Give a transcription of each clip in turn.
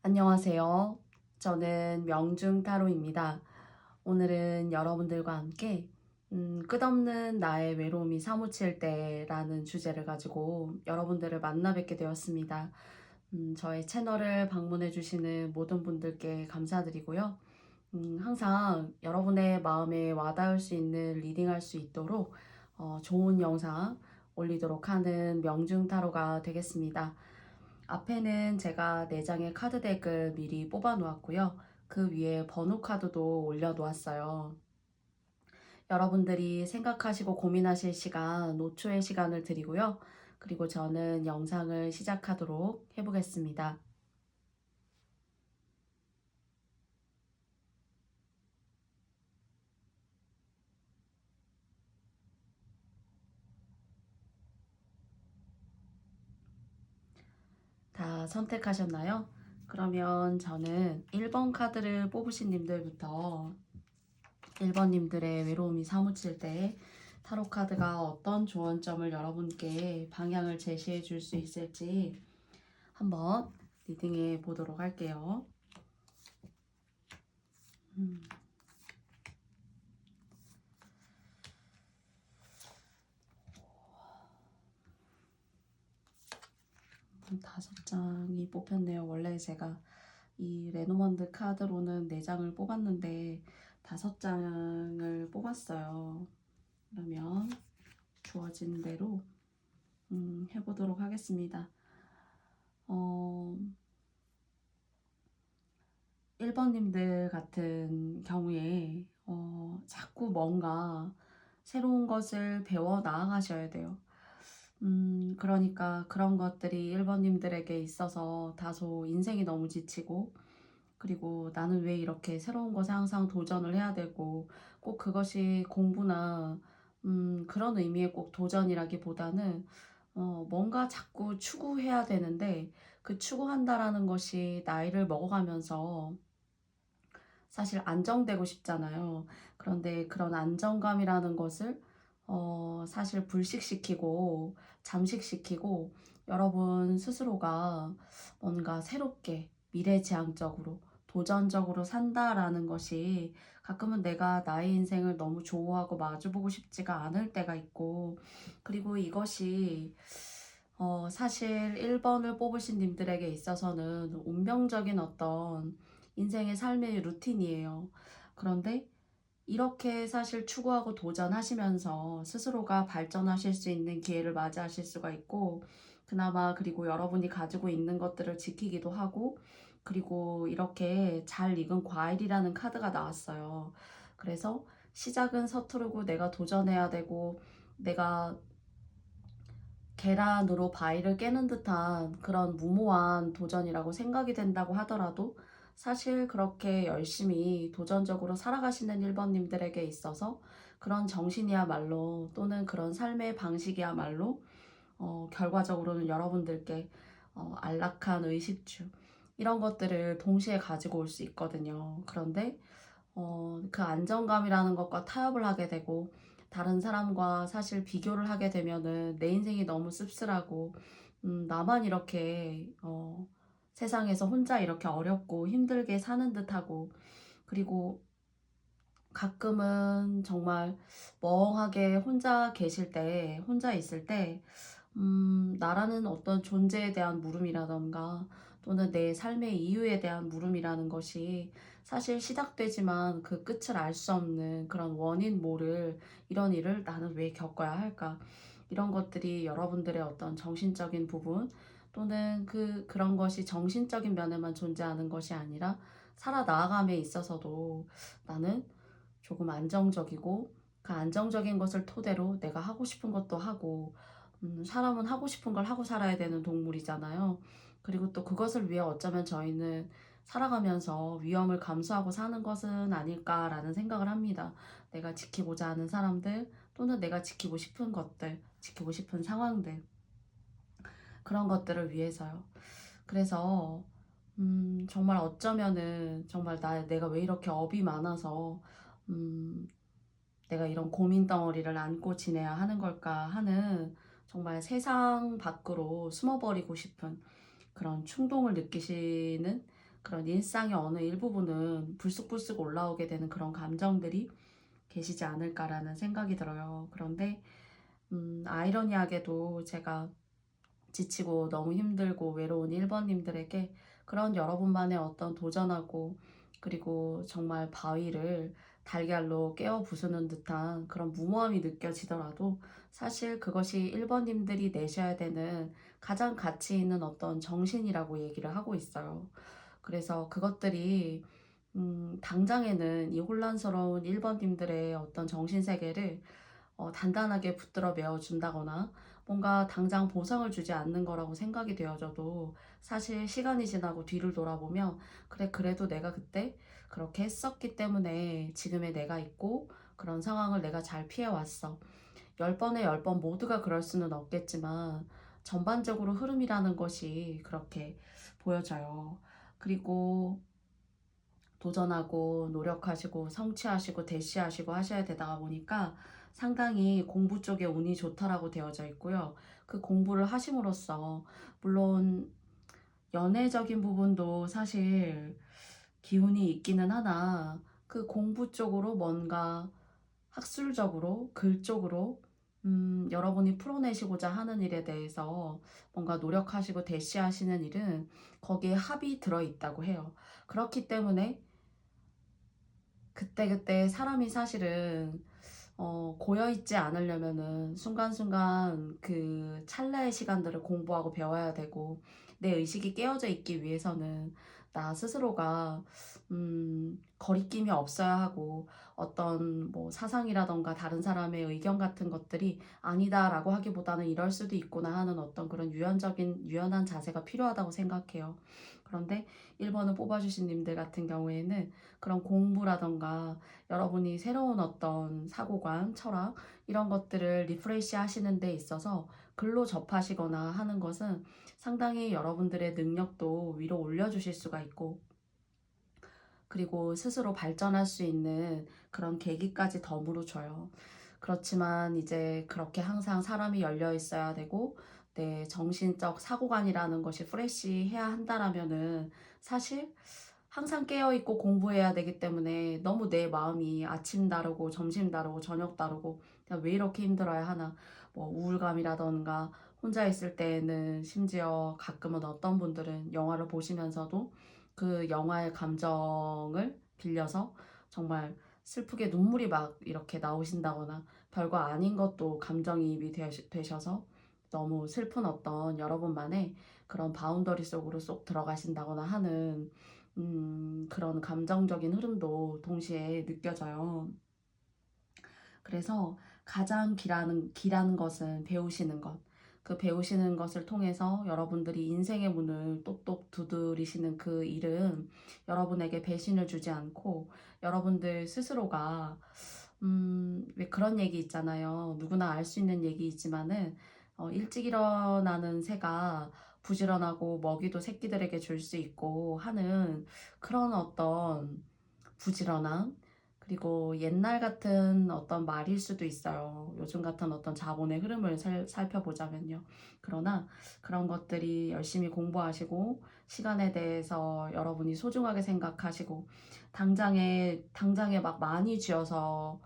안녕하세요. 저는 명중타로입니다. 오늘은 여러분들과 함께 끝없는 나의 외로움이 사무칠 때라는 주제를 가지고 여러분들을 만나 뵙게 되었습니다. 저의 채널을 방문해 주시는 모든 분들께 감사드리고요. 항상 여러분의 마음에 와닿을 수 있는 리딩할 수 있도록 좋은 영상 올리도록 하는 명중타로가 되겠습니다. 앞에는 제가 4장의 카드 덱을 미리 뽑아 놓았고요. 그 위에 번호 카드도 올려 놓았어요. 여러분들이 생각하시고 고민하실 시간, 5초의 시간을 드리고요. 그리고 저는 영상을 시작하도록 해보겠습니다. 다 선택하셨나요? 그러면 저는 1번 카드를 뽑으신 님들부터 1번님들의 외로움이 사무칠 때 타로 카드가 어떤 조언점을 여러분께 방향을 제시해 줄 수 있을지 한번 리딩해 보도록 할게요. 다섯 장이 뽑혔네요. 원래 제가 이 레노먼드 카드로는 4장을 뽑았는데 5장을 뽑았어요. 그러면 주어진 대로 해보도록 하겠습니다. 1번님들 같은 경우에 자꾸 뭔가 새로운 것을 배워 나아가셔야 돼요. 그러니까 그런 것들이 1번님들에게 있어서 다소 인생이 너무 지치고, 그리고 나는 왜 이렇게 새로운 것에 항상 도전을 해야 되고, 꼭 그것이 공부나 그런 의미의 꼭 도전이라기보다는 뭔가 자꾸 추구해야 되는데, 그 추구한다라는 것이 나이를 먹어가면서 사실 안정되고 싶잖아요. 그런데 그런 안정감이라는 것을 사실 불식시키고 잠식시키고 여러분 스스로가 뭔가 새롭게 미래지향적으로 도전적으로 산다라는 것이 가끔은 내가 나의 인생을 너무 좋아하고 마주보고 싶지가 않을 때가 있고, 그리고 이것이 사실 1번을 뽑으신 님들에게 있어서는 운명적인 어떤 인생의 삶의 루틴이에요. 그런데 이렇게 사실 추구하고 도전하시면서 스스로가 발전하실 수 있는 기회를 맞이하실 수가 있고, 그나마 그리고 여러분이 가지고 있는 것들을 지키기도 하고, 그리고 이렇게 잘 익은 과일이라는 카드가 나왔어요. 그래서 시작은 서투르고 내가 도전해야 되고, 내가 계란으로 바위를 깨는 듯한 그런 무모한 도전이라고 생각이 된다고 하더라도, 사실 그렇게 열심히 도전적으로 살아가시는 1번님들에게 있어서 그런 정신이야말로, 또는 그런 삶의 방식이야말로 결과적으로는 여러분들께 안락한 의식주 이런 것들을 동시에 가지고 올 수 있거든요. 그런데 그 안정감이라는 것과 타협을 하게 되고 다른 사람과 사실 비교를 하게 되면은 내 인생이 너무 씁쓸하고 나만 이렇게 세상에서 혼자 이렇게 어렵고 힘들게 사는 듯하고, 그리고 가끔은 정말 멍하게 혼자 계실 때, 혼자 있을 때 나라는 어떤 존재에 대한 물음이라던가, 또는 내 삶의 이유에 대한 물음이라는 것이 사실 시작되지만 그 끝을 알 수 없는 그런 원인 모를 이런 일을 나는 왜 겪어야 할까? 이런 것들이 여러분들의 어떤 정신적인 부분, 또는 그런 것이 정신적인 면에만 존재하는 것이 아니라 살아 나아감에 있어서도 나는 조금 안정적이고, 그 안정적인 것을 토대로 내가 하고 싶은 것도 하고, 사람은 하고 싶은 걸 하고 살아야 되는 동물이잖아요. 그리고 또 그것을 위해 어쩌면 저희는 살아가면서 위험을 감수하고 사는 것은 아닐까라는 생각을 합니다. 내가 지키고자 하는 사람들, 또는 내가 지키고 싶은 것들, 지키고 싶은 상황들, 그런 것들을 위해서요. 그래서 정말 어쩌면은 정말 내가 왜 이렇게 업이 많아서 음, 내가 이런 고민 덩어리를 안고 지내야 하는 걸까 하는, 정말 세상 밖으로 숨어버리고 싶은 그런 충동을 느끼시는 그런 일상의 어느 일부분은 불쑥불쑥 올라오게 되는 그런 감정들이 계시지 않을까라는 생각이 들어요. 그런데 아이러니하게도 제가 지치고 너무 힘들고 외로운 1번님들에게 그런 여러분만의 어떤 도전하고 그리고 정말 바위를 달걀로 깨어 부수는 듯한 그런 무모함이 느껴지더라도 사실 그것이 1번님들이 내셔야 되는 가장 가치 있는 어떤 정신이라고 얘기를 하고 있어요. 그래서 그것들이 당장에는 이 혼란스러운 1번님들의 어떤 정신세계를 단단하게 붙들어 메워준다거나 뭔가 당장 보상을 주지 않는 거라고 생각이 되어져도 사실 시간이 지나고 뒤를 돌아보면 그래 그래도 내가 그때 그렇게 했었기 때문에 지금의 내가 있고 그런 상황을 내가 잘 피해왔어. 10번에 10번 모두가 그럴 수는 없겠지만 전반적으로 흐름이라는 것이 그렇게 보여져요. 그리고 도전하고 노력하시고 성취하시고 대시하시고 하셔야 되다 보니까 상당히 공부 쪽에 운이 좋다라고 되어져 있고요. 그 공부를 하심으로써 물론 연애적인 부분도 사실 기운이 있기는 하나 그 공부 쪽으로 뭔가 학술적으로 글 쪽으로 여러분이 풀어내시고자 하는 일에 대해서 뭔가 노력하시고 대시하시는 일은 거기에 합이 들어있다고 해요. 그렇기 때문에 그때그때 사람이 사실은 고여있지 않으려면은 순간순간 그 찰나의 시간들을 공부하고 배워야 되고 내 의식이 깨어져 있기 위해서는 나 스스로가 거리낌이 없어야 하고 어떤 뭐 사상이라던가 다른 사람의 의견 같은 것들이 아니다라고 하기보다는 이럴 수도 있구나 하는 어떤 그런 유연한 자세가 필요하다고 생각해요. 그런데 1번을 뽑아주신 님들 같은 경우에는 그런 공부라던가 여러분이 새로운 어떤 사고관, 철학 이런 것들을 리프레시 하시는 데 있어서 글로 접하시거나 하는 것은 상당히 여러분들의 능력도 위로 올려주실 수가 있고 그리고 스스로 발전할 수 있는 그런 계기까지 덤으로 줘요. 그렇지만 이제 그렇게 항상 사람이 열려 있어야 되고 내 정신적 사고관이라는 것이 프레시해야 한다라면은 사실 항상 깨어있고 공부해야 되기 때문에 너무 내 마음이 아침 다르고 점심 다르고 저녁 다르고 그냥 왜 이렇게 힘들어야 하나 뭐 우울감이라던가 혼자 있을 때에는 심지어 가끔은 어떤 분들은 영화를 보시면서도 그 영화의 감정을 빌려서 정말 슬프게 눈물이 막 이렇게 나오신다거나 별거 아닌 것도 감정이입이 되셔서 너무 슬픈 어떤 여러분만의 그런 바운더리 속으로 쏙 들어가신다거나 하는 그런 감정적인 흐름도 동시에 느껴져요. 그래서 가장 길하는 것은 배우시는 것. 그 배우시는 것을 통해서 여러분들이 인생의 문을 똑똑 두드리시는 그 일은 여러분에게 배신을 주지 않고 여러분들 스스로가 왜 그런 얘기 있잖아요. 누구나 알 수 있는 얘기 있지만은 일찍 일어나는 새가 부지런하고 먹이도 새끼들에게 줄 수 있고 하는 그런 어떤 부지런함 그리고 옛날 같은 어떤 말일 수도 있어요. 요즘 같은 어떤 자본의 흐름을 살펴보자면요. 그러나 그런 것들이 열심히 공부하시고 시간에 대해서 여러분이 소중하게 생각하시고 당장에 막 많이 쥐어서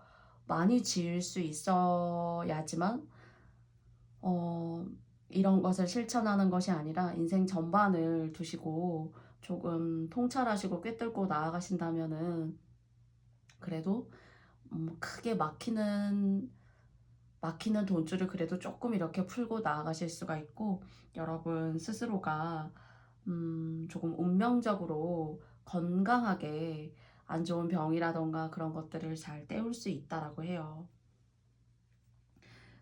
많이 지을 수 있어야지만 어, 이런 것을 실천하는 것이 아니라 인생 전반을 두시고 조금 통찰하시고 꿰뚫고 나아가신다면은 그래도 크게 막히는 돈줄을 그래도 조금 이렇게 풀고 나아가실 수가 있고 여러분 스스로가 조금 운명적으로 건강하게 안 좋은 병이라던가 그런 것들을 잘 때울 수 있다라고 해요.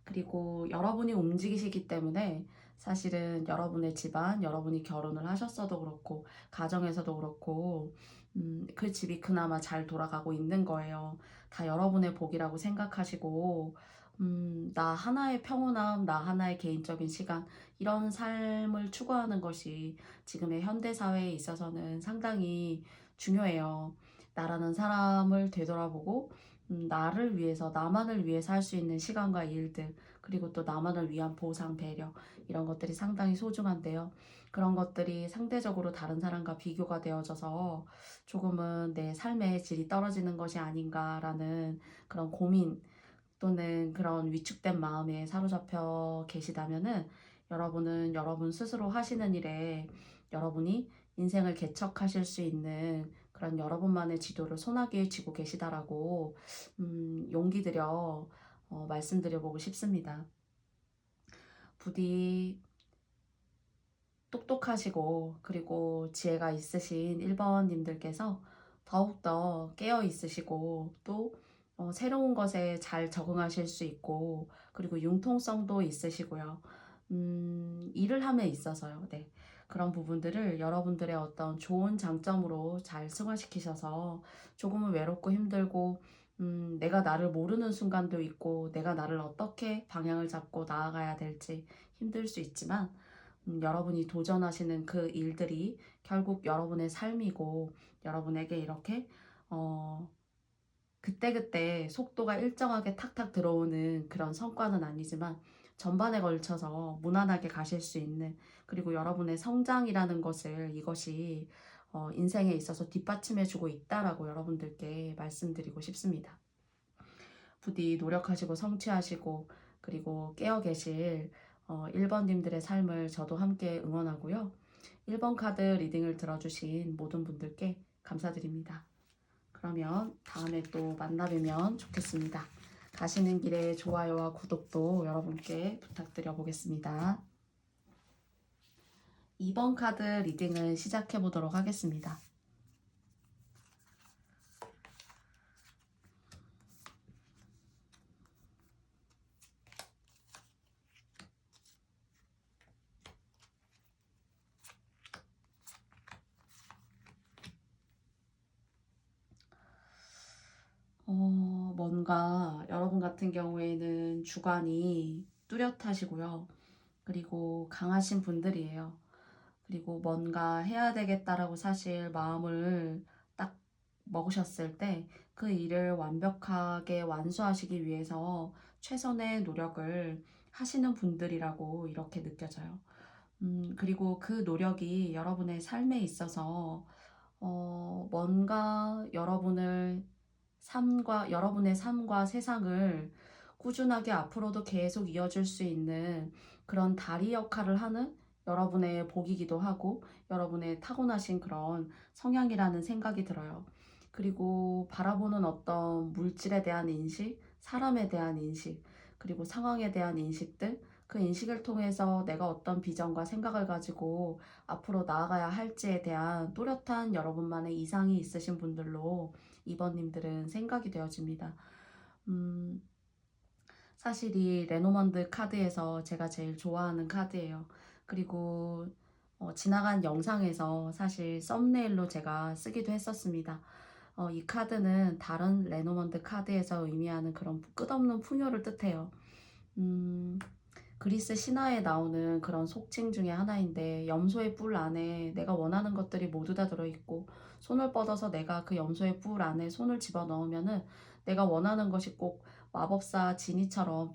그리고 여러분이 움직이시기 때문에 사실은 여러분의 집안, 여러분이 결혼을 하셨어도 그렇고 가정에서도 그렇고 그 집이 그나마 잘 돌아가고 있는 거예요. 다 여러분의 복이라고 생각하시고 나 하나의 평온함, 나 하나의 개인적인 시간 이런 삶을 추구하는 것이 지금의 현대 사회에 있어서는 상당히 중요해요. 나라는 사람을 되돌아보고 나를 위해서 나만을 위해서 할 수 있는 시간과 일들 그리고 또 나만을 위한 보상, 배려 이런 것들이 상당히 소중한데요. 그런 것들이 상대적으로 다른 사람과 비교가 되어져서 조금은 내 삶의 질이 떨어지는 것이 아닌가라는 그런 고민 또는 그런 위축된 마음에 사로잡혀 계시다면은 여러분은 여러분 스스로 하시는 일에 여러분이 인생을 개척하실 수 있는 그런 여러분만의 지도를 손아귀에 쥐고 계시다라고 용기 들여 말씀드려보고 싶습니다. 부디 똑똑하시고 그리고 지혜가 있으신 1번님들께서 더욱더 깨어 있으시고 또 새로운 것에 잘 적응하실 수 있고 그리고 융통성도 있으시고요. 일을 함에 있어서요. 네. 그런 부분들을 여러분들의 어떤 좋은 장점으로 잘 승화시키셔서 조금은 외롭고 힘들고 내가 나를 모르는 순간도 있고 내가 나를 어떻게 방향을 잡고 나아가야 될지 힘들 수 있지만 여러분이 도전하시는 그 일들이 결국 여러분의 삶이고 여러분에게 이렇게 그때그때 속도가 일정하게 탁탁 들어오는 그런 성과는 아니지만 전반에 걸쳐서 무난하게 가실 수 있는 그리고 여러분의 성장이라는 것을 이것이 인생에 있어서 뒷받침해주고 있다라고 여러분들께 말씀드리고 싶습니다. 부디 노력하시고 성취하시고 그리고 깨어 계실 1번님들의 삶을 저도 함께 응원하고요. 1번 카드 리딩을 들어주신 모든 분들께 감사드립니다. 그러면 다음에 또 만나뵈면 좋겠습니다. 가시는 길에 좋아요와 구독도 여러분께 부탁드려 보겠습니다. 2번 카드 리딩을 시작해 보도록 하겠습니다. 뭔가 여러분 같은 경우에는 주관이 뚜렷하시고요. 그리고 강하신 분들이에요. 그리고 뭔가 해야 되겠다라고 사실 마음을 딱 먹으셨을 때 그 일을 완벽하게 완수하시기 위해서 최선의 노력을 하시는 분들이라고 이렇게 느껴져요. 그리고 그 노력이 여러분의 삶에 있어서 뭔가 여러분의 삶과 세상을 꾸준하게 앞으로도 계속 이어줄 수 있는 그런 다리 역할을 하는 여러분의 복이기도 하고 여러분의 타고나신 그런 성향이라는 생각이 들어요. 그리고 바라보는 어떤 물질에 대한 인식, 사람에 대한 인식, 그리고 상황에 대한 인식들, 그 인식을 통해서 내가 어떤 비전과 생각을 가지고 앞으로 나아가야 할지에 대한 또렷한 여러분만의 이상이 있으신 분들로 2번님들은 생각이 되어집니다. 사실 이 레노먼드 카드에서 제가 제일 좋아하는 카드예요. 그리고 지나간 영상에서 사실 썸네일로 제가 쓰기도 했었습니다. 이 카드는 다른 레노먼드 카드에서 의미하는 그런 끝없는 풍요를 뜻해요. 음, 그리스 신화에 나오는 그런 속칭 중에 하나인데 염소의 뿔 안에 내가 원하는 것들이 모두 다 들어있고 손을 뻗어서 내가 그 염소의 뿔 안에 손을 집어넣으면은 내가 원하는 것이 꼭 마법사 지니처럼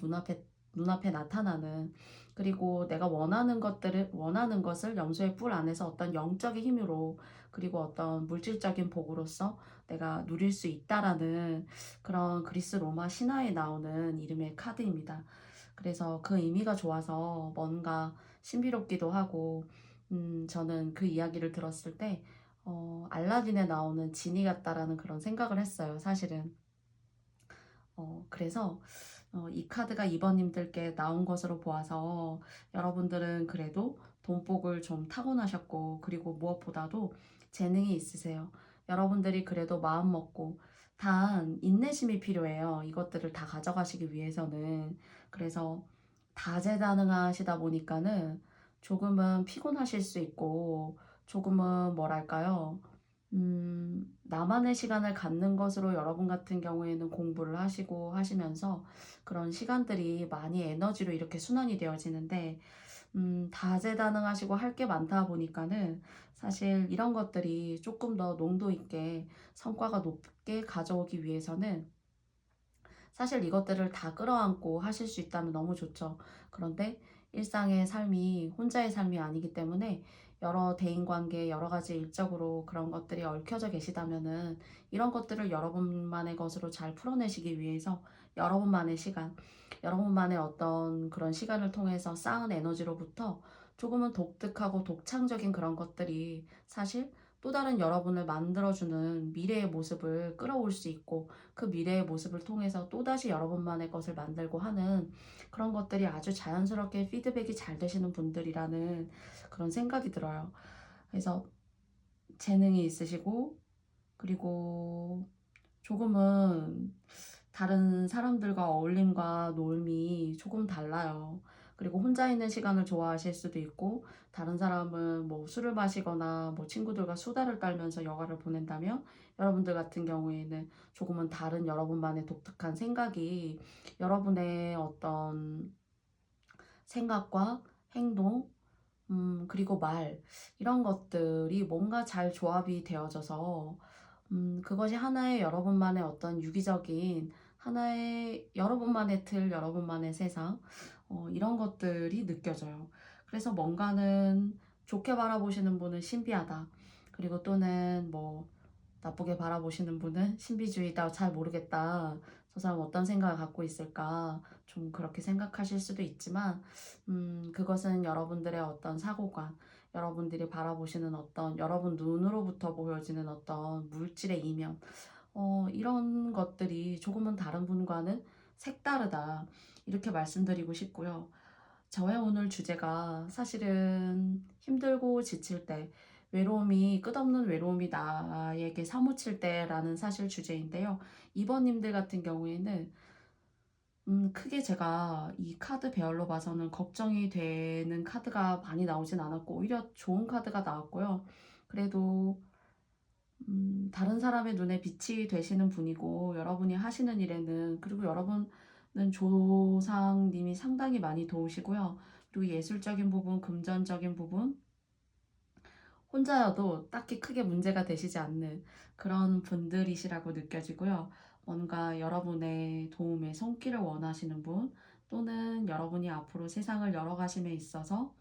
눈앞에 나타나는 그리고 내가 원하는 것을 염소의 뿔 안에서 어떤 영적인 힘으로 그리고 어떤 물질적인 복으로서 내가 누릴 수 있다라는 그런 그리스 로마 신화에 나오는 이름의 카드입니다. 그래서 그 의미가 좋아서 뭔가 신비롭기도 하고, 저는 그 이야기를 들었을 때, 알라딘에 나오는 지니 같다라는 그런 생각을 했어요, 사실은. 그래서 이 카드가 2번님들께 나온 것으로 보아서 여러분들은 그래도 돈복을 좀 타고나셨고, 그리고 무엇보다도 재능이 있으세요. 여러분들이 그래도 마음 먹고, 단 인내심이 필요해요. 이것들을 다 가져가시기 위해서는. 그래서 다재다능하시다 보니까는 조금은 피곤하실 수 있고, 조금은 뭐랄까요? 나만의 시간을 갖는 것으로 여러분 같은 경우에는 공부를 하시고 하시면서 그런 시간들이 많이 에너지로 이렇게 순환이 되어지는데, 다재다능하시고 할 게 많다 보니까는 사실 이런 것들이 조금 더 농도 있게 성과가 높게 가져오기 위해서는 사실 이것들을 다 끌어안고 하실 수 있다면 너무 좋죠. 그런데 일상의 삶이 혼자의 삶이 아니기 때문에 여러 대인관계, 여러 가지 일적으로 그런 것들이 얽혀져 계시다면은 이런 것들을 여러분만의 것으로 잘 풀어내시기 위해서 여러분만의 시간, 여러분만의 어떤 그런 시간을 통해서 쌓은 에너지로부터 조금은 독특하고 독창적인 그런 것들이 사실 또 다른 여러분을 만들어주는 미래의 모습을 끌어올 수 있고, 그 미래의 모습을 통해서 또다시 여러분만의 것을 만들고 하는 그런 것들이 아주 자연스럽게 피드백이 잘 되시는 분들이라는 그런 생각이 들어요. 그래서 재능이 있으시고, 그리고 조금은 다른 사람들과 어울림과 놀미 조금 달라요. 그리고 혼자 있는 시간을 좋아하실 수도 있고, 다른 사람은 뭐 술을 마시거나 뭐 친구들과 수다를 떨면서 여가를 보낸다면, 여러분들 같은 경우에는 조금은 다른 여러분만의 독특한 생각이 여러분의 어떤 생각과 행동, 그리고 말, 이런 것들이 뭔가 잘 조합이 되어져서 그것이 하나의 여러분만의 어떤 유기적인 하나의 여러분만의 틀, 여러분만의 세상, 이런 것들이 느껴져요. 그래서 뭔가는 좋게 바라보시는 분은 신비하다. 그리고 또는 뭐 나쁘게 바라보시는 분은 신비주의다, 잘 모르겠다, 저 사람 어떤 생각을 갖고 있을까, 좀 그렇게 생각하실 수도 있지만, 그것은 여러분들의 어떤 사고관, 여러분들이 바라보시는 어떤 여러분 눈으로부터 보여지는 어떤 물질의 이면, 이런 것들이 조금은 다른 분과는 색다르다, 이렇게 말씀드리고 싶고요. 저의 오늘 주제가 사실은 힘들고 지칠 때, 외로움이, 끝없는 외로움이 나에게 사무칠 때라는 사실 주제인데요. 2번님들 같은 경우에는 크게 제가 이 카드 배열로 봐서는 걱정이 되는 카드가 많이 나오진 않았고, 오히려 좋은 카드가 나왔고요. 그래도 다른 사람의 눈에 빛이 되시는 분이고, 여러분이 하시는 일에는, 그리고 여러분은 조상님이 상당히 많이 도우시고요. 그리고 예술적인 부분, 금전적인 부분, 혼자여도 딱히 크게 문제가 되시지 않는 그런 분들이시라고 느껴지고요. 뭔가 여러분의 도움에 손길을 원하시는 분, 또는 여러분이 앞으로 세상을 열어가심에 있어서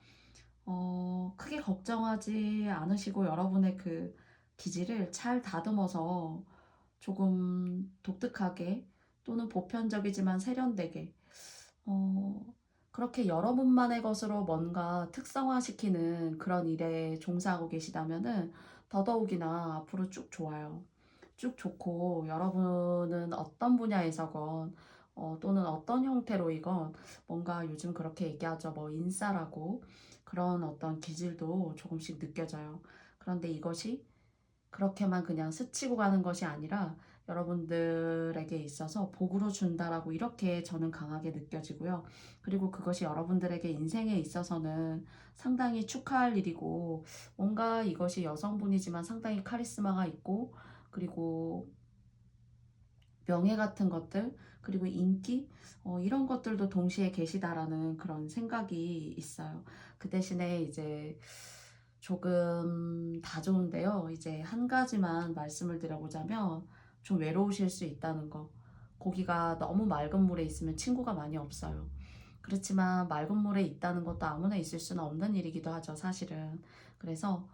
크게 걱정하지 않으시고 여러분의 그 기질을 잘 다듬어서 조금 독특하게, 또는 보편적이지만 세련되게, 어, 그렇게 여러분만의 것으로 뭔가 특성화시키는 그런 일에 종사하고 계시다면은 더더욱이나 앞으로 쭉 좋아요. 쭉 좋고, 여러분은 어떤 분야에서건 또는 어떤 형태로이건 뭔가 요즘 그렇게 얘기하죠. 뭐 인싸라고, 그런 어떤 기질도 조금씩 느껴져요. 그런데 이것이 그렇게만 그냥 스치고 가는 것이 아니라 여러분들에게 있어서 복으로 준다라고, 이렇게 저는 강하게 느껴지고요. 그리고 그것이 여러분들에게 인생에 있어서는 상당히 축하할 일이고, 뭔가 이것이 여성분이지만 상당히 카리스마가 있고, 그리고 명예 같은 것들, 그리고 인기, 이런 것들도 동시에 계시다라는 그런 생각이 있어요. 그 대신에 이제 조금 다 좋은데요. 이제 한 가지만 말씀을 드려보자면, 좀 외로우실 수 있다는 거. 고기가 너무 맑은 물에 있으면 친구가 많이 없어요. 그렇지만 맑은 물에 있다는 것도 아무나 있을 수는 없는 일이기도 하죠, 사실은. 그래서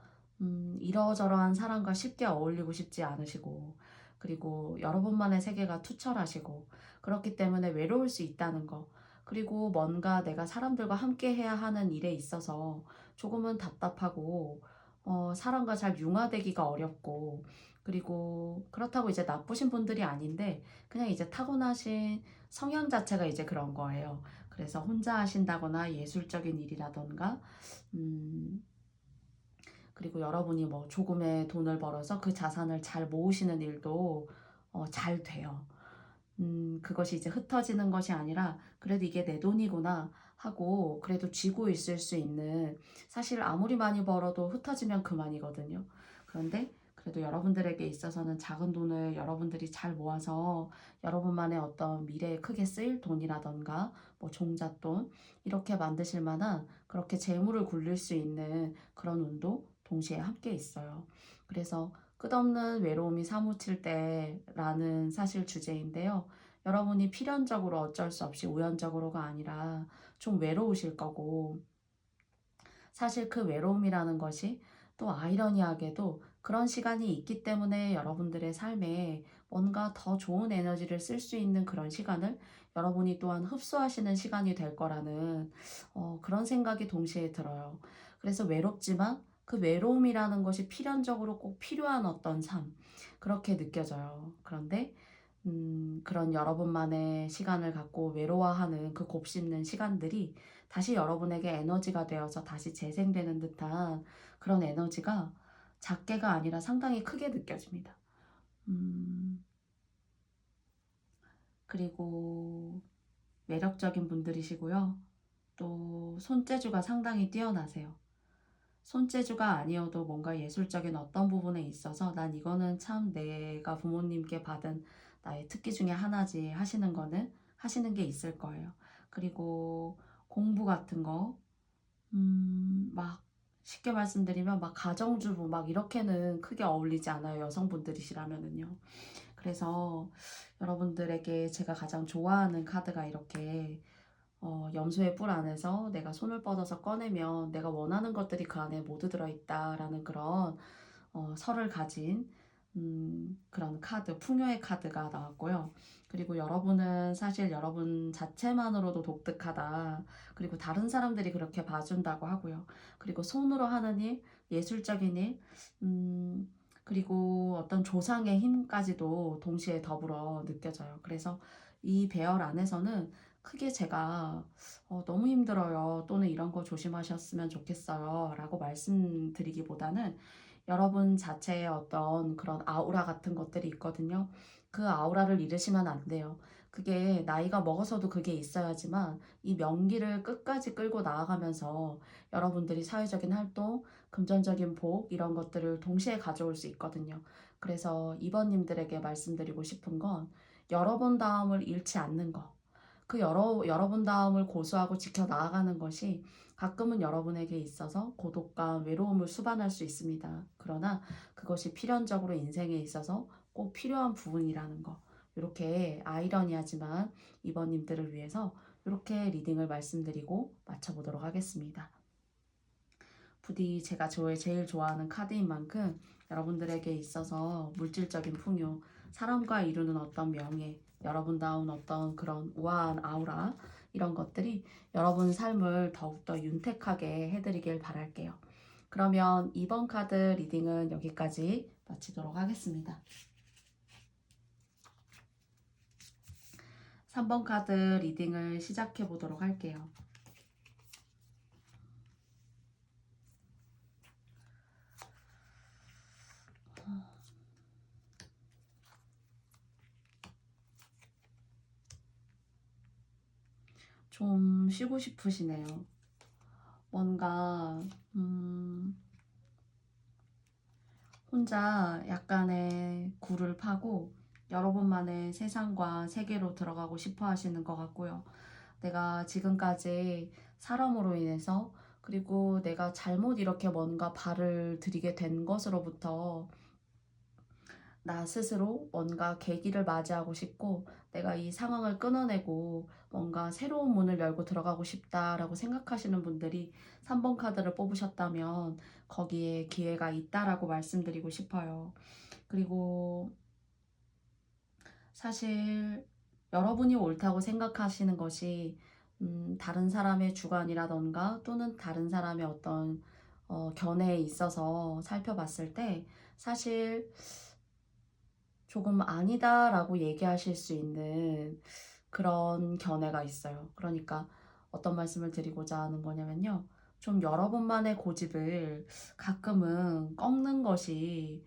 이러저러한 사람과 쉽게 어울리고 싶지 않으시고, 그리고 여러분만의 세계가 투철하시고, 그렇기 때문에 외로울 수 있다는 거. 그리고 뭔가 내가 사람들과 함께 해야 하는 일에 있어서 조금은 답답하고, 사람과 잘 융화되기가 어렵고, 그리고 그렇다고 이제 나쁘신 분들이 아닌데, 그냥 이제 타고나신 성향 자체가 이제 그런 거예요. 그래서 혼자 하신다거나 예술적인 일이라던가, 음, 그리고 여러분이 뭐 조금의 돈을 벌어서 그 자산을 잘 모으시는 일도 잘 돼요. 그것이 이제 흩어지는 것이 아니라, 그래도 이게 내 돈이구나 하고 그래도 쥐고 있을 수 있는, 사실 아무리 많이 벌어도 흩어지면 그만이거든요. 그런데 그래도 여러분들에게 있어서는 작은 돈을 여러분들이 잘 모아서 여러분만의 어떤 미래에 크게 쓰일 돈이라던가 뭐 종잣돈, 이렇게 만드실 만한, 그렇게 재물을 굴릴 수 있는 그런 운도 동시에 함께 있어요. 그래서 끝없는 외로움이 사무칠 때라는 사실 주제인데요. 여러분이 필연적으로 어쩔 수 없이 우연적으로가 아니라 좀 외로우실 거고, 사실 그 외로움이라는 것이 또 아이러니하게도 그런 시간이 있기 때문에 여러분들의 삶에 뭔가 더 좋은 에너지를 쓸 수 있는 그런 시간을 여러분이 또한 흡수하시는 시간이 될 거라는 그런 생각이 동시에 들어요. 그래서 외롭지만 그 외로움이라는 것이 필연적으로 꼭 필요한 어떤 삶, 그렇게 느껴져요. 그런데 그런 여러분만의 시간을 갖고 외로워하는 그 곱씹는 시간들이 다시 여러분에게 에너지가 되어서 다시 재생되는 듯한 그런 에너지가 작게가 아니라 상당히 크게 느껴집니다. 그리고 매력적인 분들이시고요. 또 손재주가 상당히 뛰어나세요. 손재주가 아니어도 뭔가 예술적인 어떤 부분에 있어서 난 이거는 참 내가 부모님께 받은 나의 특기 중에 하나지 하시는 게 있을 거예요. 그리고 공부 같은 거, 막 쉽게 말씀드리면 막 가정주부 막 이렇게는 크게 어울리지 않아요. 여성분들이시라면은요. 그래서 여러분들에게 제가 가장 좋아하는 카드가 이렇게 염소의 뿔 안에서 내가 손을 뻗어서 꺼내면 내가 원하는 것들이 그 안에 모두 들어있다라는 그런 설을 가진 그런 카드, 풍요의 카드가 나왔고요. 그리고 여러분은 사실 여러분 자체만으로도 독특하다. 그리고 다른 사람들이 그렇게 봐준다고 하고요. 그리고 손으로 하는 일, 예술적인 일, 그리고 어떤 조상의 힘까지도 동시에 더불어 느껴져요. 그래서 이 배열 안에서는 크게 제가 너무 힘들어요. 또는 이런 거 조심하셨으면 좋겠어요. 라고 말씀드리기보다는 여러분 자체의 어떤 그런 아우라 같은 것들이 있거든요. 그 아우라를 잃으시면 안 돼요. 그게 나이가 먹어서도 그게 있어야지만 이 명기를 끝까지 끌고 나아가면서 여러분들이 사회적인 활동, 금전적인 복 이런 것들을 동시에 가져올 수 있거든요. 그래서 이번님들에게 말씀드리고 싶은 건 열어본 다음을 잃지 않는 거. 그 열어본 다음을 고수하고 지켜 나아가는 것이 가끔은 여러분에게 있어서 고독감, 외로움을 수반할 수 있습니다. 그러나 그것이 필연적으로 인생에 있어서 꼭 필요한 부분이라는 거. 이렇게 아이러니하지만 이번님들을 위해서 이렇게 리딩을 말씀드리고 마쳐보도록 하겠습니다. 부디 제가 제일 좋아하는 카드인 만큼 여러분들에게 있어서 물질적인 풍요, 사람과 이루는 어떤 명예, 여러분다운 어떤 그런 우아한 아우라 이런 것들이 여러분 삶을 더욱더 윤택하게 해드리길 바랄게요. 그러면 이번 카드 리딩은 여기까지 마치도록 하겠습니다. 3번 카드 리딩을 시작해 보도록 할게요. 좀 쉬고 싶으시네요. 뭔가 혼자 약간의 굴을 파고 여러분만의 세상과 세계로 들어가고 싶어 하시는 것 같고요. 내가 지금까지 사람으로 인해서 그리고 내가 잘못 이렇게 뭔가 발을 들이게 된 것으로부터 나 스스로 뭔가 계기를 맞이하고 싶고 내가 이 상황을 끊어내고 뭔가 새로운 문을 열고 들어가고 싶다라고 생각하시는 분들이 3번 카드를 뽑으셨다면 거기에 기회가 있다라고 말씀드리고 싶어요. 그리고 사실 여러분이 옳다고 생각하시는 것이 다른 사람의 주관이라던가 또는 다른 사람의 어떤 견해에 있어서 살펴봤을 때 사실 조금 아니다라고 얘기하실 수 있는 그런 견해가 있어요. 그러니까 어떤 말씀을 드리고자 하는 거냐면요. 좀 여러분만의 고집을 가끔은 꺾는 것이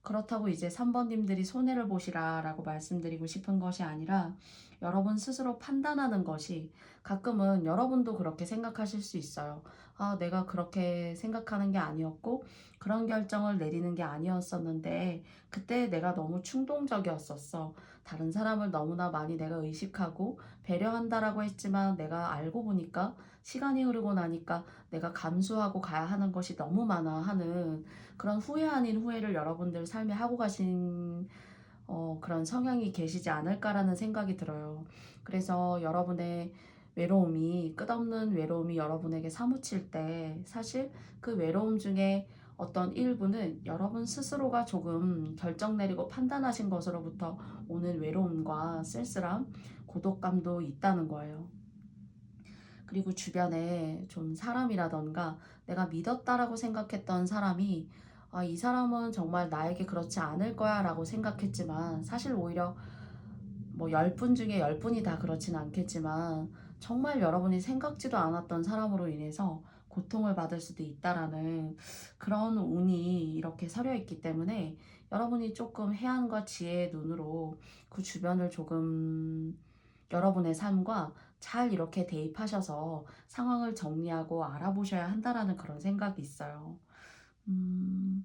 그렇다고 이제 3번님들이 손해를 보시라 라고 말씀드리고 싶은 것이 아니라 여러분 스스로 판단하는 것이 가끔은 여러분도 그렇게 생각하실 수 있어요. 아, 내가 그렇게 생각하는 게 아니었고 그런 결정을 내리는 게 아니었었는데 그때 내가 너무 충동적이었었어. 다른 사람을 너무나 많이 내가 의식하고 배려한다라고 했지만 내가 알고 보니까 시간이 흐르고 나니까 내가 감수하고 가야 하는 것이 너무 많아 하는 그런 후회 아닌 후회를 여러분들 삶에 하고 가신 그런 성향이 계시지 않을까라는 생각이 들어요. 그래서 여러분의 외로움이, 끝없는 외로움이 여러분에게 사무칠 때 사실 그 외로움 중에 어떤 일부는 여러분 스스로가 조금 결정 내리고 판단하신 것으로부터 오는 외로움과 쓸쓸함, 고독감도 있다는 거예요. 그리고 주변에 좀 사람이라던가 내가 믿었다라고 생각했던 사람이 이 사람은 정말 나에게 그렇지 않을 거야 라고 생각했지만 사실 오히려 뭐 10분 중에 10분이 다 그렇진 않겠지만 정말 여러분이 생각지도 않았던 사람으로 인해서 고통을 받을 수도 있다라는 그런 운이 이렇게 서려 있기 때문에 여러분이 조금 해안과 지혜의 눈으로 그 주변을 조금 여러분의 삶과 잘 이렇게 대입하셔서 상황을 정리하고 알아보셔야 한다라는 그런 생각이 있어요. 음,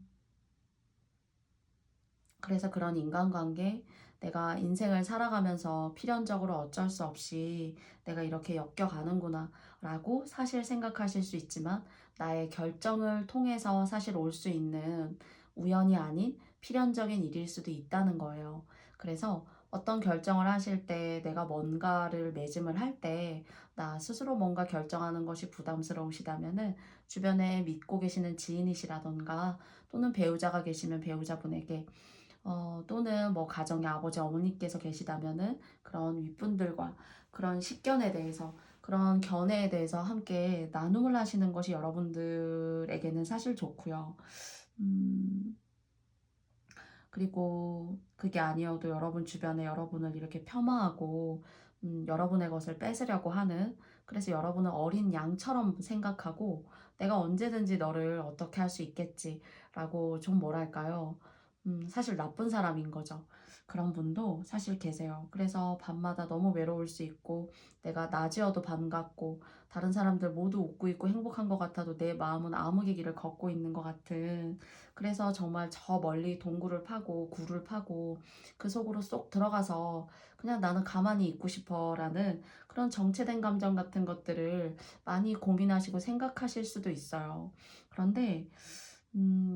그래서 그런 인간관계, 내가 인생을 살아가면서 필연적으로 어쩔 수 없이 내가 이렇게 엮여가는구나 라고 사실 생각하실 수 있지만 나의 결정을 통해서 사실 올 수 있는 우연이 아닌 필연적인 일일 수도 있다는 거예요. 그래서 어떤 결정을 하실 때 내가 뭔가를 매짐을 할 때 나 스스로 뭔가 결정하는 것이 부담스러우시다면은 주변에 믿고 계시는 지인이시라던가 또는 배우자가 계시면 배우자분에게 또는 뭐 가정의 아버지 어머니께서 계시다면은 그런 윗분들과 그런 식견에 대해서 그런 견해에 대해서 함께 나눔을 하시는 것이 여러분들에게는 사실 좋고요. 음, 그리고 그게 아니어도 여러분 주변에 여러분을 이렇게 폄하하고 여러분의 것을 뺏으려고 하는, 그래서 여러분은 어린 양처럼 생각하고 내가 언제든지 너를 어떻게 할 수 있겠지라고 좀 뭐랄까요? 사실 나쁜 사람인 거죠. 그런 분도 사실 계세요. 그래서 밤마다 너무 외로울 수 있고 내가 낮이어도 밤 같고 다른 사람들 모두 웃고 있고 행복한 것 같아도 내 마음은 암흑의 길을 걷고 있는 것 같은, 그래서 정말 저 멀리 동굴을 파고 굴을 파고 그 속으로 쏙 들어가서 그냥 나는 가만히 있고 싶어라는 그런 정체된 감정 같은 것들을 많이 고민하시고 생각하실 수도 있어요. 그런데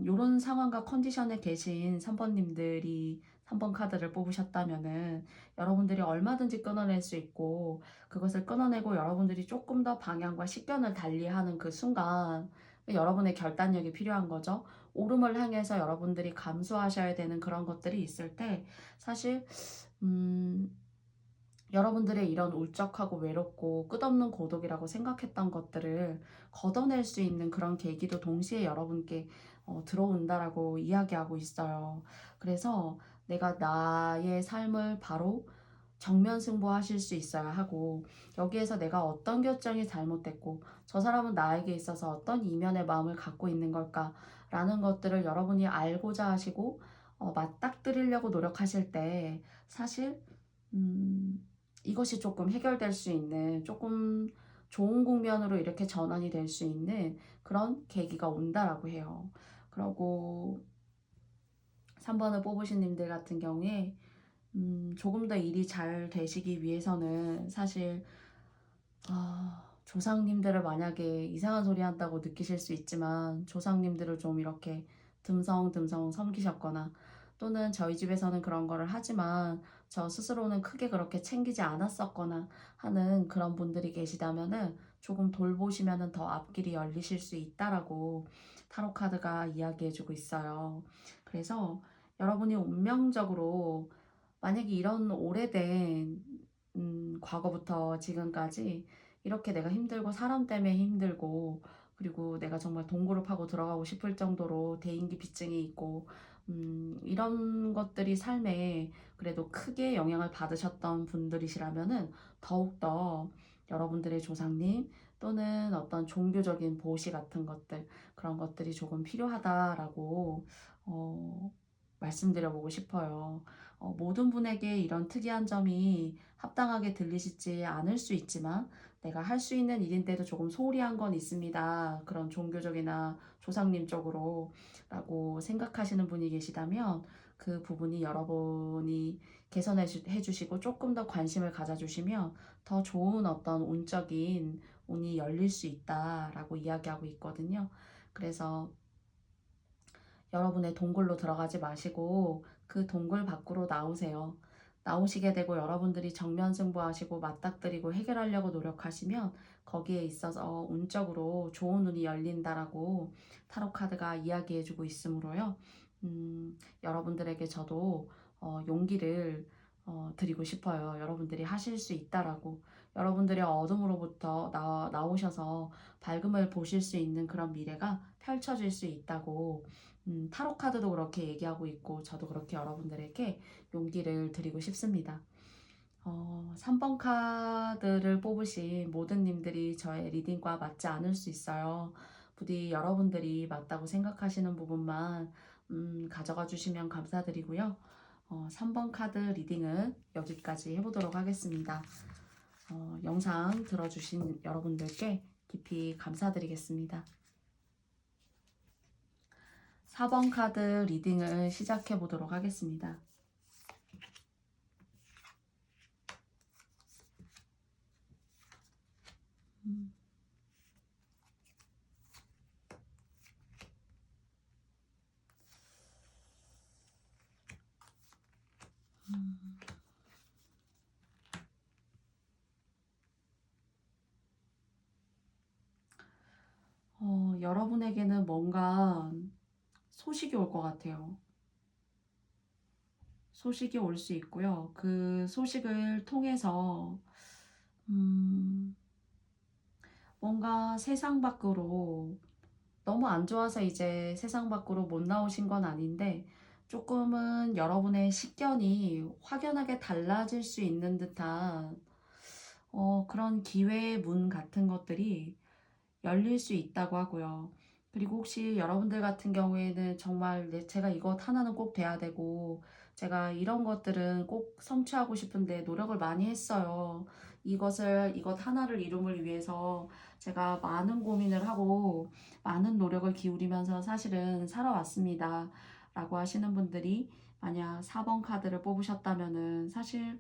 요런 상황과 컨디션에 계신 3번님들이 3번 카드를 뽑으셨다면은 여러분들이 얼마든지 끊어낼 수 있고 그것을 끊어내고 여러분들이 조금 더 방향과 식견을 달리하는 그 순간 여러분의 결단력이 필요한 거죠. 오름을 향해서 여러분들이 감수하셔야 되는 그런 것들이 있을 때 사실 음, 여러분들의 이런 울적하고 외롭고 끝없는 고독이라고 생각했던 것들을 걷어낼 수 있는 그런 계기도 동시에 여러분께 들어온다라고 이야기하고 있어요. 그래서 내가 나의 삶을 바로 정면 승부하실 수 있어야 하고 여기에서 내가 어떤 결정이 잘못됐고 저 사람은 나에게 있어서 어떤 이면의 마음을 갖고 있는 걸까라는 것들을 여러분이 알고자 하시고 맞닥뜨리려고 노력하실 때 사실 음, 이것이 조금 해결될 수 있는 조금 좋은 국면으로 이렇게 전환이 될 수 있는 그런 계기가 온다라고 해요. 그리고 3번을 뽑으신 님들 같은 경우에 조금 더 일이 잘 되시기 위해서는 사실 조상님들을 만약에 이상한 소리 한다고 느끼실 수 있지만 조상님들을 좀 이렇게 듬성듬성 섬기셨거나 또는 저희 집에서는 그런 거를 하지만 저 스스로는 크게 그렇게 챙기지 않았었거나 하는 그런 분들이 계시다면은 조금 돌보시면은 더 앞길이 열리실 수 있다라고 타로 카드가 이야기해주고 있어요. 그래서 여러분이 운명적으로 만약에 이런 오래된 과거부터 지금까지 이렇게 내가 힘들고 사람 때문에 힘들고 그리고 내가 정말 동굴을 파고 들어가고 싶을 정도로 대인기 빚증이 있고 이런 것들이 삶에 그래도 크게 영향을 받으셨던 분들이시라면은 더욱더 여러분들의 조상님 또는 어떤 종교적인 보시 같은 것들 그런 것들이 조금 필요하다라고 어, 말씀드려보고 싶어요. 모든 분에게 이런 특이한 점이 합당하게 들리시지 않을 수 있지만 내가 할 수 있는 일인데도 조금 소홀히 한 건 있습니다. 그런 종교적이나 조상님 쪽으로 라고 생각하시는 분이 계시다면 그 부분이 여러분이 개선해 주시고 조금 더 관심을 가져주시면 더 좋은 어떤 운적인 운이 열릴 수 있다라고 이야기하고 있거든요. 그래서 여러분의 동굴로 들어가지 마시고 그 동굴 밖으로 나오세요. 나오시게 되고 여러분들이 정면 승부하시고 맞닥뜨리고 해결하려고 노력하시면 거기에 있어서 운적으로 좋은 운이 열린다라고 타로 카드가 이야기해주고 있으므로요. 여러분들에게 저도 용기를 드리고 싶어요. 여러분들이 하실 수 있다라고. 여러분들이 어둠으로부터 나오셔서 밝음을 보실 수 있는 그런 미래가 펼쳐질 수 있다고 타로 카드도 그렇게 얘기하고 있고 저도 그렇게 여러분들에게 용기를 드리고 싶습니다. 3번 카드를 뽑으신 모든 님들이 저의 리딩과 맞지 않을 수 있어요. 부디 여러분들이 맞다고 생각하시는 부분만 가져가 주시면 감사드리고요. 3번 카드 리딩은 여기까지 해보도록 하겠습니다. 영상 들어주신 여러분들께 깊이 감사드리겠습니다. 4번 카드 리딩을 시작해 보도록 하겠습니다. 여러분에게는 뭔가 소식이 올 것 같아요. 소식이 올 수 있고요. 그 소식을 통해서 뭔가 세상 밖으로 너무 안 좋아서 이제 세상 밖으로 못 나오신 건 아닌데 조금은 여러분의 식견이 확연하게 달라질 수 있는 듯한 그런 기회의 문 같은 것들이 열릴 수 있다고 하고요. 그리고 혹시 여러분들 같은 경우에는 정말 제가 이것 하나는 꼭 돼야 되고 제가 이런 것들은 꼭 성취하고 싶은데 노력을 많이 했어요. 이것 하나를 이룸을 위해서 제가 많은 고민을 하고 많은 노력을 기울이면서 사실은 살아왔습니다. 라고 하시는 분들이 만약 4번 카드를 뽑으셨다면은 사실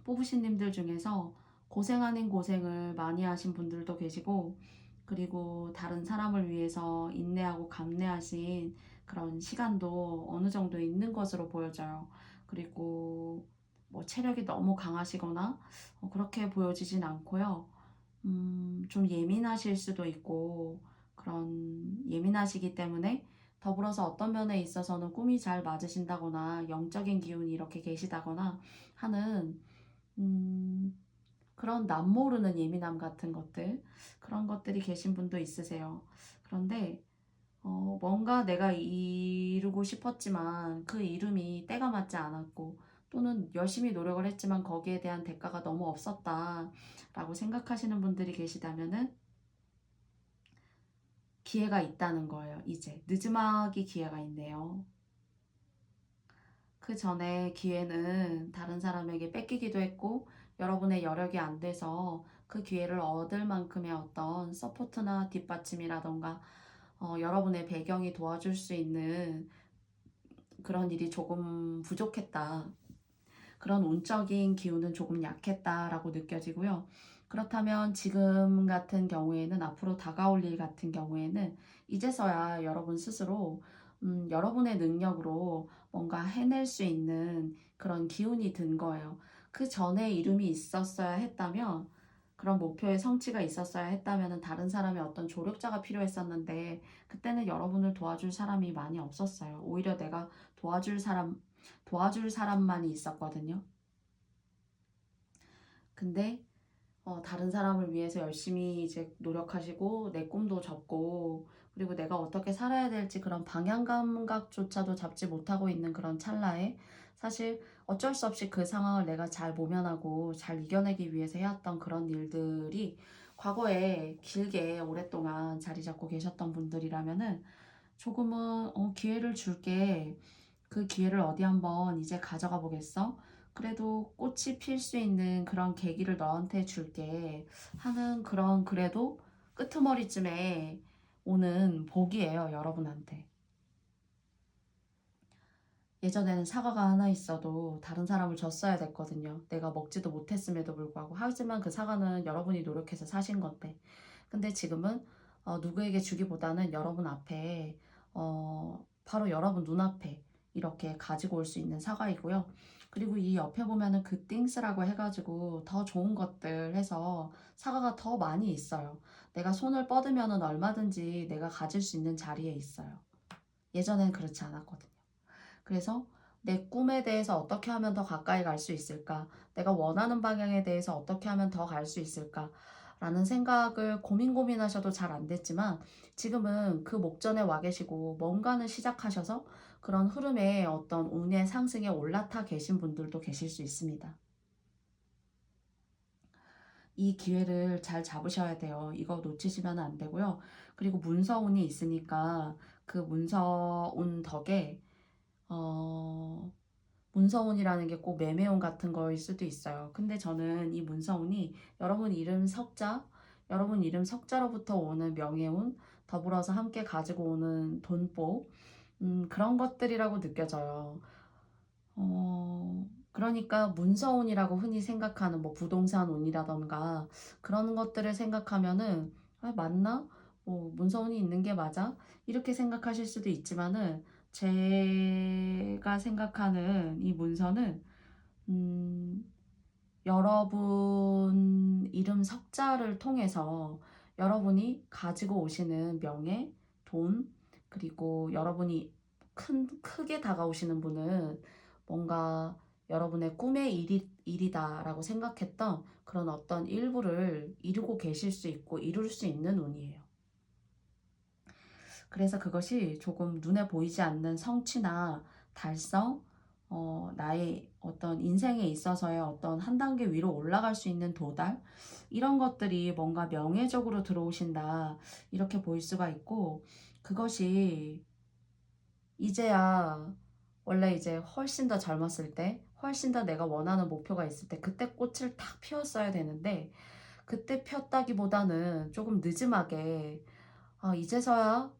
뽑으신 님들 중에서 고생 아닌 고생을 많이 하신 분들도 계시고 그리고 다른 사람을 위해서 인내하고 감내하신 그런 시간도 어느 정도 있는 것으로 보여져요. 그리고 뭐 체력이 너무 강하시거나 그렇게 보여지진 않고요. 좀 예민하실 수도 있고 그런 예민하시기 때문에 더불어서 어떤 면에 있어서는 꿈이 잘 맞으신다거나 영적인 기운이 이렇게 계시다거나 하는 그런 남모르는 예민함 같은 것들 그런 것들이 계신 분도 있으세요. 그런데 뭔가 내가 이루고 싶었지만 그 이름이 때가 맞지 않았고 또는 열심히 노력을 했지만 거기에 대한 대가가 너무 없었다 라고 생각하시는 분들이 계시다면은 기회가 있다는 거예요. 이제 늦음하기 기회가 있네요. 그 전에 기회는 다른 사람에게 뺏기기도 했고 여러분의 여력이 안 돼서 그 기회를 얻을 만큼의 어떤 서포트나 뒷받침이라던가 여러분의 배경이 도와줄 수 있는 그런 일이 조금 부족했다. 그런 운적인 기운은 조금 약했다라고 느껴지고요. 그렇다면 지금 같은 경우에는 앞으로 다가올 일 같은 경우에는 이제서야 여러분 스스로 여러분의 능력으로 뭔가 해낼 수 있는 그런 기운이 든 거예요. 그 전에 이름이 있었어야 했다면 그런 목표의 성취가 있었어야 했다면 다른 사람의 어떤 조력자가 필요했었는데 그때는 여러분을 도와줄 사람이 많이 없었어요. 오히려 내가 도와줄 사람만이 있었거든요. 근데 다른 사람을 위해서 열심히 이제 노력하시고 내 꿈도 접고 그리고 내가 어떻게 살아야 될지 그런 방향 감각조차도 잡지 못하고 있는 그런 찰나에 사실 어쩔 수 없이 그 상황을 내가 잘 모면하고 잘 이겨내기 위해서 해왔던 그런 일들이 과거에 길게 오랫동안 자리 잡고 계셨던 분들이라면은 조금은 기회를 줄게. 그 기회를 어디 한번 이제 가져가 보겠어? 그래도 꽃이 필 수 있는 그런 계기를 너한테 줄게 하는 그런 그래도 끄트머리쯤에 오는 복이에요, 여러분한테. 예전에는 사과가 하나 있어도 다른 사람을 줬어야 됐거든요. 내가 먹지도 못했음에도 불구하고. 하지만 그 사과는 여러분이 노력해서 사신 건데. 근데 지금은 누구에게 주기보다는 여러분 앞에 바로 여러분 눈앞에 이렇게 가지고 올 수 있는 사과이고요. 그리고 이 옆에 보면은 굿띵스라고 해가지고 더 좋은 것들 해서 사과가 더 많이 있어요. 내가 손을 뻗으면은 얼마든지 내가 가질 수 있는 자리에 있어요. 예전엔 그렇지 않았거든요. 그래서 내 꿈에 대해서 어떻게 하면 더 가까이 갈 수 있을까? 내가 원하는 방향에 대해서 어떻게 하면 더 갈 수 있을까? 라는 생각을 고민하셔도 잘 안 됐지만 지금은 그 목전에 와 계시고 뭔가는 시작하셔서 그런 흐름에 어떤 운의 상승에 올라타 계신 분들도 계실 수 있습니다. 이 기회를 잘 잡으셔야 돼요. 이거 놓치시면 안 되고요. 그리고 문서운이 있으니까 그 문서운 덕에 어, 문서운이라는 게 꼭 매매운 같은 거일 수도 있어요. 근데 저는 이 문서운이 여러분 이름 석자로부터 오는 명예운, 더불어서 함께 가지고 오는 돈복, 그런 것들이라고 느껴져요. 그러니까 문서운이라고 흔히 생각하는 뭐 부동산 운이라던가 그런 것들을 생각하면은 아, 맞나? 문서운이 있는 게 맞아? 이렇게 생각하실 수도 있지만은 제가 생각하는 이 문서는 음, 여러분 이름 석자를 통해서 여러분이 가지고 오시는 명예, 돈, 그리고 여러분이 크게 다가오시는 분은 뭔가 여러분의 꿈의 일이다라고 생각했던 그런 어떤 일부를 이루고 계실 수 있고 이룰 수 있는 운이에요. 그래서 그것이 조금 눈에 보이지 않는 성취나 달성, 나의 어떤 인생에 있어서의 어떤 한 단계 위로 올라갈 수 있는 도달, 이런 것들이 뭔가 명예적으로 들어오신다, 이렇게 보일 수가 있고, 그것이 이제야 원래 이제 훨씬 더 젊었을 때, 훨씬 더 내가 원하는 목표가 있을 때, 그때 꽃을 탁 피웠어야 되는데, 그때 폈다기보다는 조금 늦음하게, 이제서야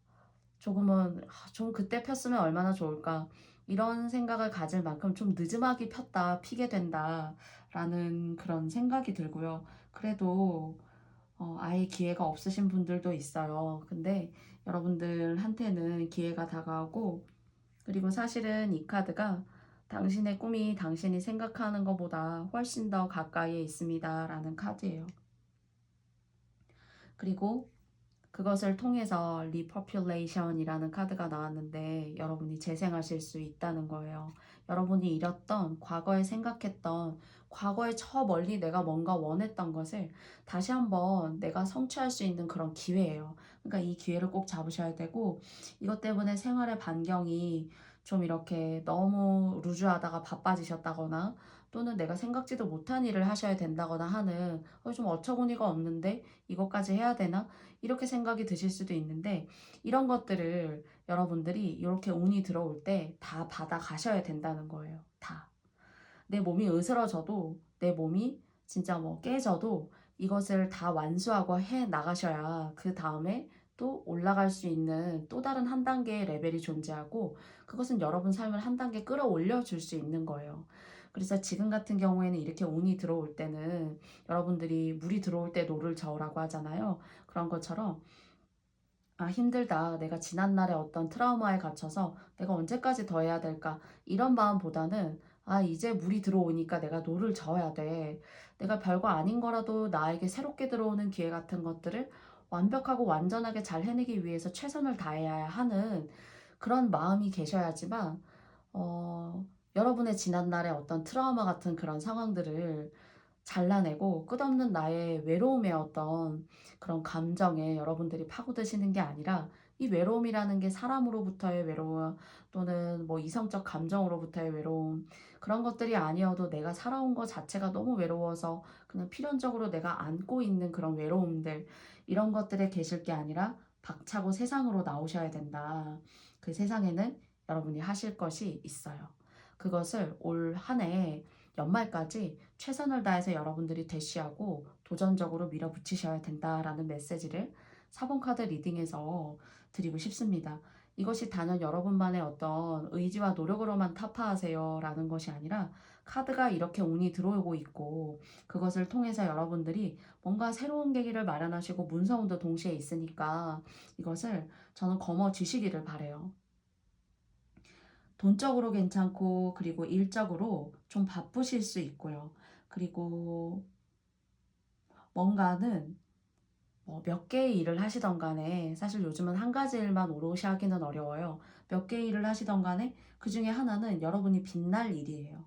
조금은 좀 그때 폈으면 얼마나 좋을까 이런 생각을 가질 만큼 좀 늦음하게 폈다 피게 된다라는 그런 생각이 들고요. 그래도 아예 기회가 없으신 분들도 있어요. 근데 여러분들한테는 기회가 다가오고 그리고 사실은 이 카드가 당신의 꿈이 당신이 생각하는 것보다 훨씬 더 가까이에 있습니다라는 카드예요. 그리고 그것을 통해서 리퍼퓰레이션이라는 카드가 나왔는데 여러분이 재생하실 수 있다는 거예요. 여러분이 잃었던 과거에 생각했던 과거에 저 멀리 내가 뭔가 원했던 것을 다시 한번 내가 성취할 수 있는 그런 기회예요. 그러니까 이 기회를 꼭 잡으셔야 되고 이것 때문에 생활의 반경이 좀 이렇게 너무 루즈하다가 바빠지셨다거나 또는 내가 생각지도 못한 일을 하셔야 된다거나 하는 좀 어처구니가 없는데 이것까지 해야 되나? 이렇게 생각이 드실 수도 있는데 이런 것들을 여러분들이 이렇게 운이 들어올 때 다 받아 가셔야 된다는 거예요. 다. 내 몸이 으스러져도 내 몸이 진짜 뭐 깨져도 이것을 다 완수하고 해 나가셔야 그 다음에 또 올라갈 수 있는 또 다른 한 단계의 레벨이 존재하고 그것은 여러분 삶을 한 단계 끌어올려 줄 수 있는 거예요. 그래서 지금 같은 경우에는 이렇게 운이 들어올 때는 여러분들이 물이 들어올 때 노를 저으라고 하잖아요. 그런 것처럼 힘들다. 내가 지난날의 어떤 트라우마에 갇혀서 내가 언제까지 더 해야 될까? 이런 마음보다는 이제 물이 들어오니까 내가 노를 저어야 돼. 내가 별거 아닌 거라도 나에게 새롭게 들어오는 기회 같은 것들을 완벽하고 완전하게 잘 해내기 위해서 최선을 다해야 하는 그런 마음이 계셔야지만, 어, 여러분의 지난날의 어떤 트라우마 같은 그런 상황들을 잘라내고 끝없는 나의 외로움의 어떤 그런 감정에 여러분들이 파고드시는 게 아니라 이 외로움이라는 게 사람으로부터의 외로움 또는 뭐 이성적 감정으로부터의 외로움 그런 것들이 아니어도 내가 살아온 것 자체가 너무 외로워서 그냥 필연적으로 내가 안고 있는 그런 외로움들 이런 것들에 계실 게 아니라 박차고 세상으로 나오셔야 된다. 그 세상에는 여러분이 하실 것이 있어요. 그것을 올 한 해 연말까지 최선을 다해서 여러분들이 대시하고 도전적으로 밀어붙이셔야 된다라는 메시지를 4번 카드 리딩에서 드리고 싶습니다. 이것이 단연 여러분만의 어떤 의지와 노력으로만 타파하세요 라는 것이 아니라 카드가 이렇게 운이 들어오고 있고 그것을 통해서 여러분들이 뭔가 새로운 계기를 마련하시고 문서운도 동시에 있으니까 이것을 저는 거머쥐시기를 바래요. 돈적으로 괜찮고 그리고 일적으로 좀 바쁘실 수 있고요. 그리고 뭔가는 몇 개의 일을 하시던 간에 사실 요즘은 한 가지 일만 오롯이 하기는 어려워요. 몇 개의 일을 하시던 간에 그 중에 하나는 여러분이 빛날 일이에요.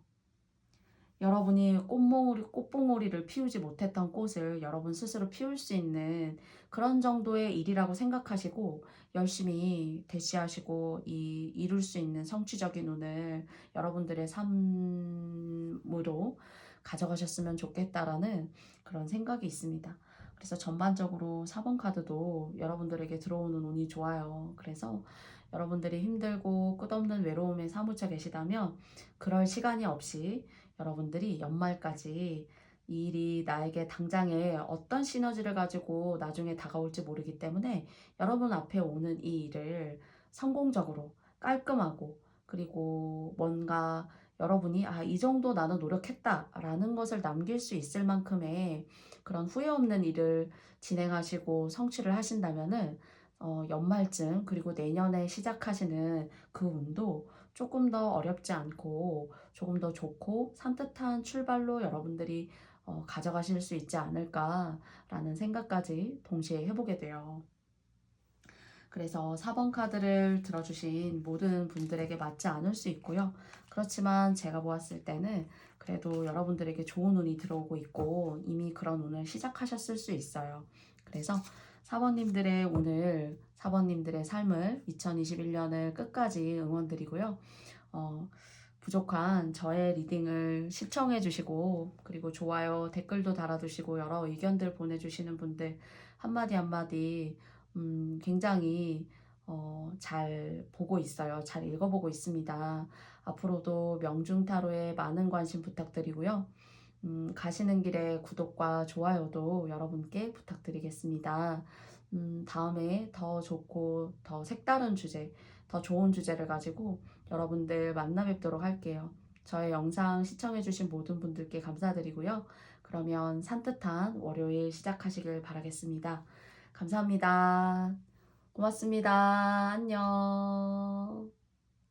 여러분이 꽃봉오리를 피우지 못했던 꽃을 여러분 스스로 피울 수 있는 그런 정도의 일이라고 생각하시고 열심히 대시하시고 이룰 수 있는 성취적인 운을 여러분들의 삶으로 가져가셨으면 좋겠다라는 그런 생각이 있습니다. 그래서 전반적으로 4번 카드도 여러분들에게 들어오는 운이 좋아요. 그래서 여러분들이 힘들고 끝없는 외로움에 사무쳐 계시다면 그럴 시간이 없이 여러분들이 연말까지 이 일이 나에게 당장에 어떤 시너지를 가지고 나중에 다가올지 모르기 때문에 여러분 앞에 오는 이 일을 성공적으로 깔끔하고 그리고 뭔가 여러분이 이 정도 나는 노력했다라는 것을 남길 수 있을 만큼의 그런 후회 없는 일을 진행하시고 성취를 하신다면은 연말쯤 그리고 내년에 시작하시는 그 운도 조금 더 어렵지 않고 조금 더 좋고 산뜻한 출발로 여러분들이 가져가실 수 있지 않을까라는 생각까지 동시에 해보게 돼요. 그래서 4번 카드를 들어주신 모든 분들에게 맞지 않을 수 있고요. 그렇지만 제가 보았을 때는 그래도 여러분들에게 좋은 운이 들어오고 있고 이미 그런 운을 시작하셨을 수 있어요. 그래서 4번님들의 오늘 4번님들의 삶을 2021년을 끝까지 응원드리고요. 부족한 저의 리딩을 시청해 주시고 그리고 좋아요 댓글도 달아두시고 여러 의견들 보내주시는 분들 한마디 한마디 굉장히 잘 보고 있어요. 잘 읽어보고 있습니다. 앞으로도 명중타로에 많은 관심 부탁드리고요. 가시는 길에 구독과 좋아요도 여러분께 부탁드리겠습니다. 다음에 더 좋고 더 색다른 주제, 더 좋은 주제를 가지고 여러분들 만나 뵙도록 할게요. 저의 영상 시청해주신 모든 분들께 감사드리고요. 그러면 산뜻한 월요일 시작하시길 바라겠습니다. 감사합니다. 고맙습니다. 안녕.